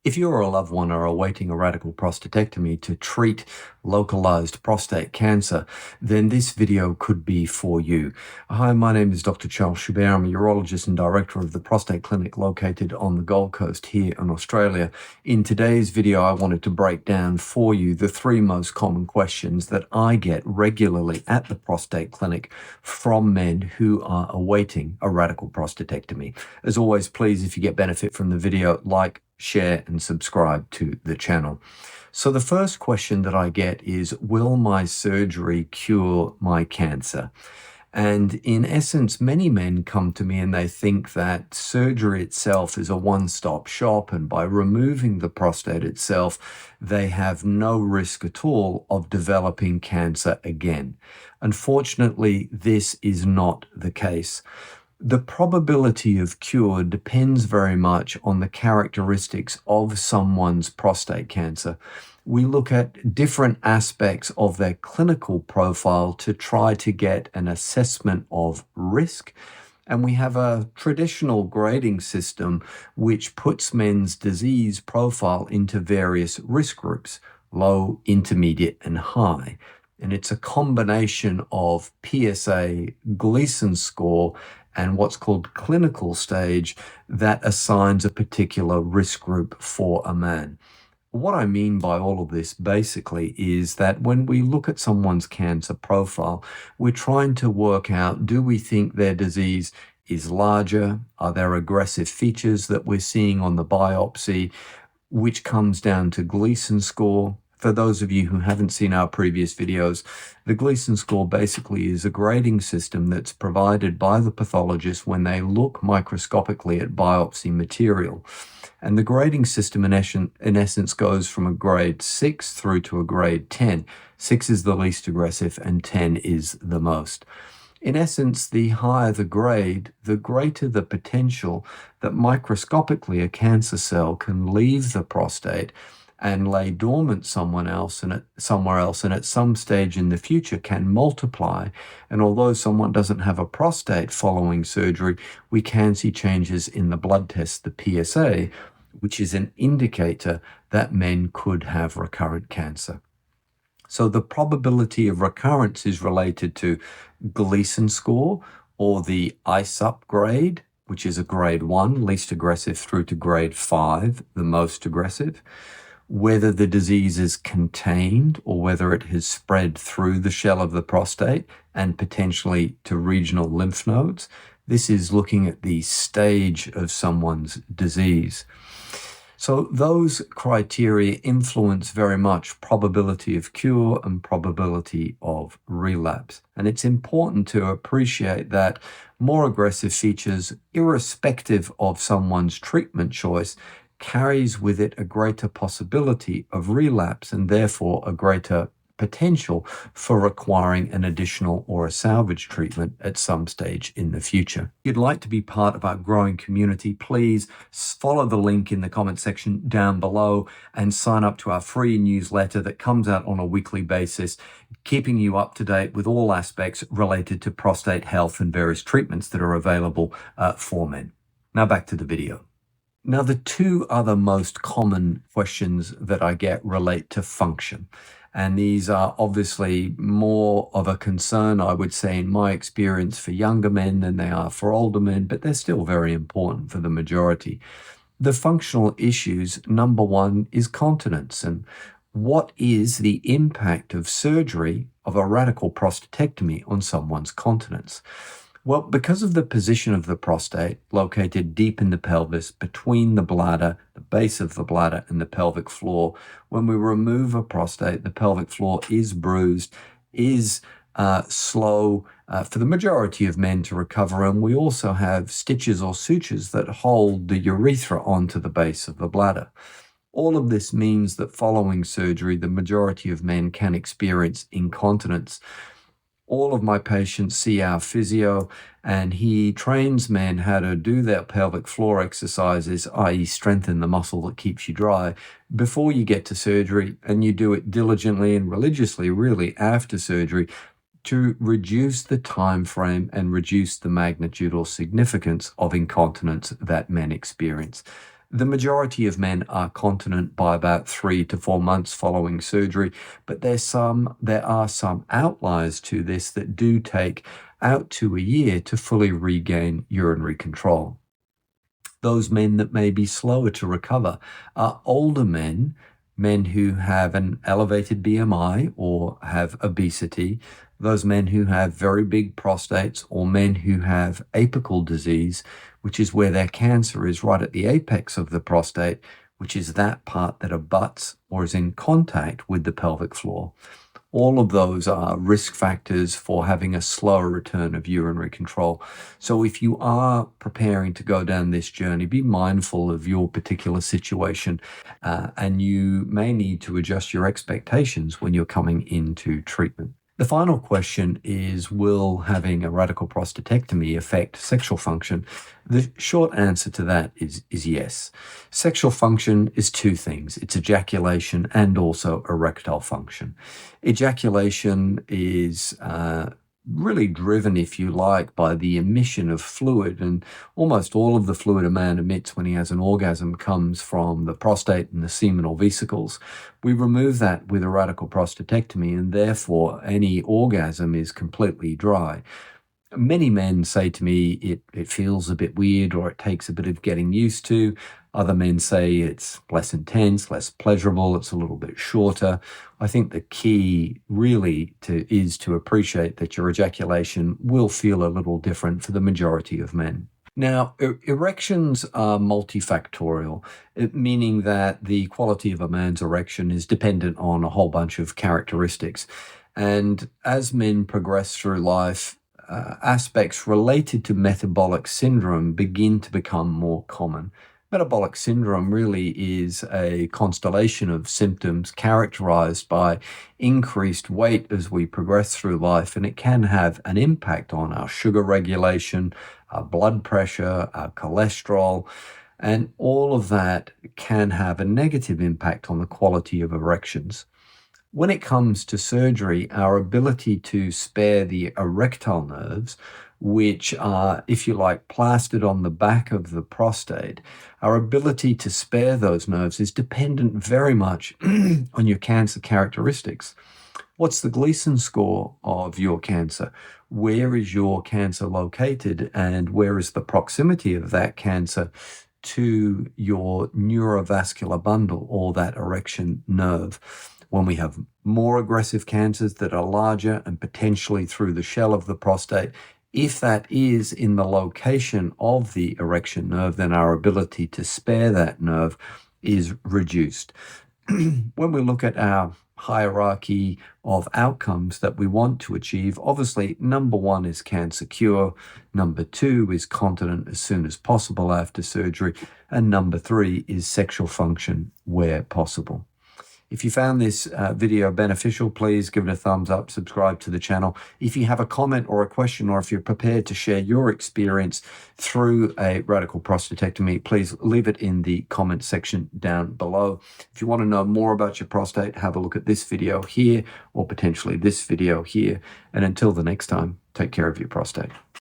If you or a loved one are awaiting a radical prostatectomy to treat localized prostate cancer, then this video could be for you. Hi, my name is Dr. Charles Schubert. I'm a urologist and director of the prostate clinic located on the Gold Coast here in Australia. In today's video, I wanted to break down for you the three most common questions that I get regularly at the prostate clinic from men who are awaiting a radical prostatectomy. As always, please, if you get benefit from the video, like, share, and subscribe to the channel. So the first question that I get is, will my surgery cure my cancer? And in essence, many men come to me and they think that surgery itself is a one-stop shop, and by removing the prostate itself, they have no risk at all of developing cancer again. Unfortunately, this is not the case. The probability of cure depends very much on the characteristics of someone's prostate cancer. We look at different aspects of their clinical profile to try to get an assessment of risk. And we have a traditional grading system which puts men's disease profile into various risk groups: low, intermediate, and high. And it's a combination of PSA, Gleason score, and what's called clinical stage that assigns a particular risk group for a man. What I mean by all of this basically is that when we look at someone's cancer profile, we're trying to work out, do we think their disease is larger? Are there aggressive features that we're seeing on the biopsy, which comes down to Gleason score? For those of you who haven't seen our previous videos, the Gleason score basically is a grading system that's provided by the pathologist when they look microscopically at biopsy material. And the grading system in essence goes from a grade 6 through to a grade 10. 6 is the least aggressive and 10 is the most. In essence, the higher the grade, the greater the potential that microscopically a cancer cell can leave the prostate and lay dormant somewhere else, and at some stage in the future can multiply. And although someone doesn't have a prostate following surgery, we can see changes in the blood test, the PSA, which is an indicator that men could have recurrent cancer. So the probability of recurrence is related to Gleason score, or the ISUP grade, which is a grade 1, least aggressive, through to grade 5, the most aggressive. Whether the disease is contained or whether it has spread through the shell of the prostate and potentially to regional lymph nodes. This is looking at the stage of someone's disease. So those criteria influence very much probability of cure and probability of relapse. And it's important to appreciate that more aggressive features, irrespective of someone's treatment choice, carries with it a greater possibility of relapse and therefore a greater potential for requiring an additional or a salvage treatment at some stage in the future. If you'd like to be part of our growing community, please follow the link in the comment section down below and sign up to our free newsletter that comes out on a weekly basis, keeping you up to date with all aspects related to prostate health and various treatments that are available for men. Now back to the video. Now, the two other most common questions that I get relate to function. And these are obviously more of a concern, I would say, in my experience, for younger men than they are for older men, but they're still very important for the majority. The functional issues, number one, is continence. And what is the impact of surgery, of a radical prostatectomy, on someone's continence? Well, because of the position of the prostate, located deep in the pelvis, between the bladder, the base of the bladder, and the pelvic floor, when we remove a prostate, the pelvic floor is bruised, is slow for the majority of men to recover, and we also have stitches or sutures that hold the urethra onto the base of the bladder. All of this means that following surgery, the majority of men can experience incontinence. All of my patients see our physio, and he trains men how to do their pelvic floor exercises, i.e. strengthen the muscle that keeps you dry, before you get to surgery, and you do it diligently and religiously, really, after surgery, to reduce the time frame and reduce the magnitude or significance of incontinence that men experience. The majority of men are continent by about 3 to 4 months following surgery, but there are some outliers to this that do take out to a year to fully regain urinary control. Those men that may be slower to recover are older men, men who have an elevated BMI or have obesity, those men who have very big prostates, or men who have apical disease, which is where their cancer is right at the apex of the prostate, which is that part that abuts or is in contact with the pelvic floor. All of those are risk factors for having a slower return of urinary control. So if you are preparing to go down this journey, be mindful of your particular situation, and you may need to adjust your expectations when you're coming into treatment. The final question is, will having a radical prostatectomy affect sexual function? The short answer to that is yes. Sexual function is two things. It's ejaculation and also erectile function. Ejaculation is really driven, if you like, by the emission of fluid, and almost all of the fluid a man emits when he has an orgasm comes from the prostate and the seminal vesicles. We remove that with a radical prostatectomy, and therefore any orgasm is completely dry. Many men say to me it feels a bit weird, or it takes a bit of getting used to. Other men say it's less intense, less pleasurable, it's a little bit shorter. I think the key really is to appreciate that your ejaculation will feel a little different for the majority of men. Now, erections are multifactorial, meaning that the quality of a man's erection is dependent on a whole bunch of characteristics. And as men progress through life, aspects related to metabolic syndrome begin to become more common. Metabolic syndrome really is a constellation of symptoms characterized by increased weight as we progress through life, and it can have an impact on our sugar regulation, our blood pressure, our cholesterol, and all of that can have a negative impact on the quality of erections. When it comes to surgery, our ability to spare the erectile nerves, which are, if you like, plastered on the back of the prostate, our ability to spare those nerves is dependent very much on your cancer characteristics. What's the Gleason score of your cancer? Where is your cancer located, and where is the proximity of that cancer to your neurovascular bundle, or that erection nerve? When we have more aggressive cancers that are larger and potentially through the shell of the prostate, if that is in the location of the erection nerve, then our ability to spare that nerve is reduced. When we look at our hierarchy of outcomes that we want to achieve, obviously, number one is cancer cure, number two is continent as soon as possible after surgery, and number three is sexual function where possible. If you found this video beneficial, please give it a thumbs up, subscribe to the channel. If you have a comment or a question, or if you're prepared to share your experience through a radical prostatectomy, please leave it in the comment section down below. If you want to know more about your prostate, have a look at this video here, or potentially this video here. And until the next time, take care of your prostate.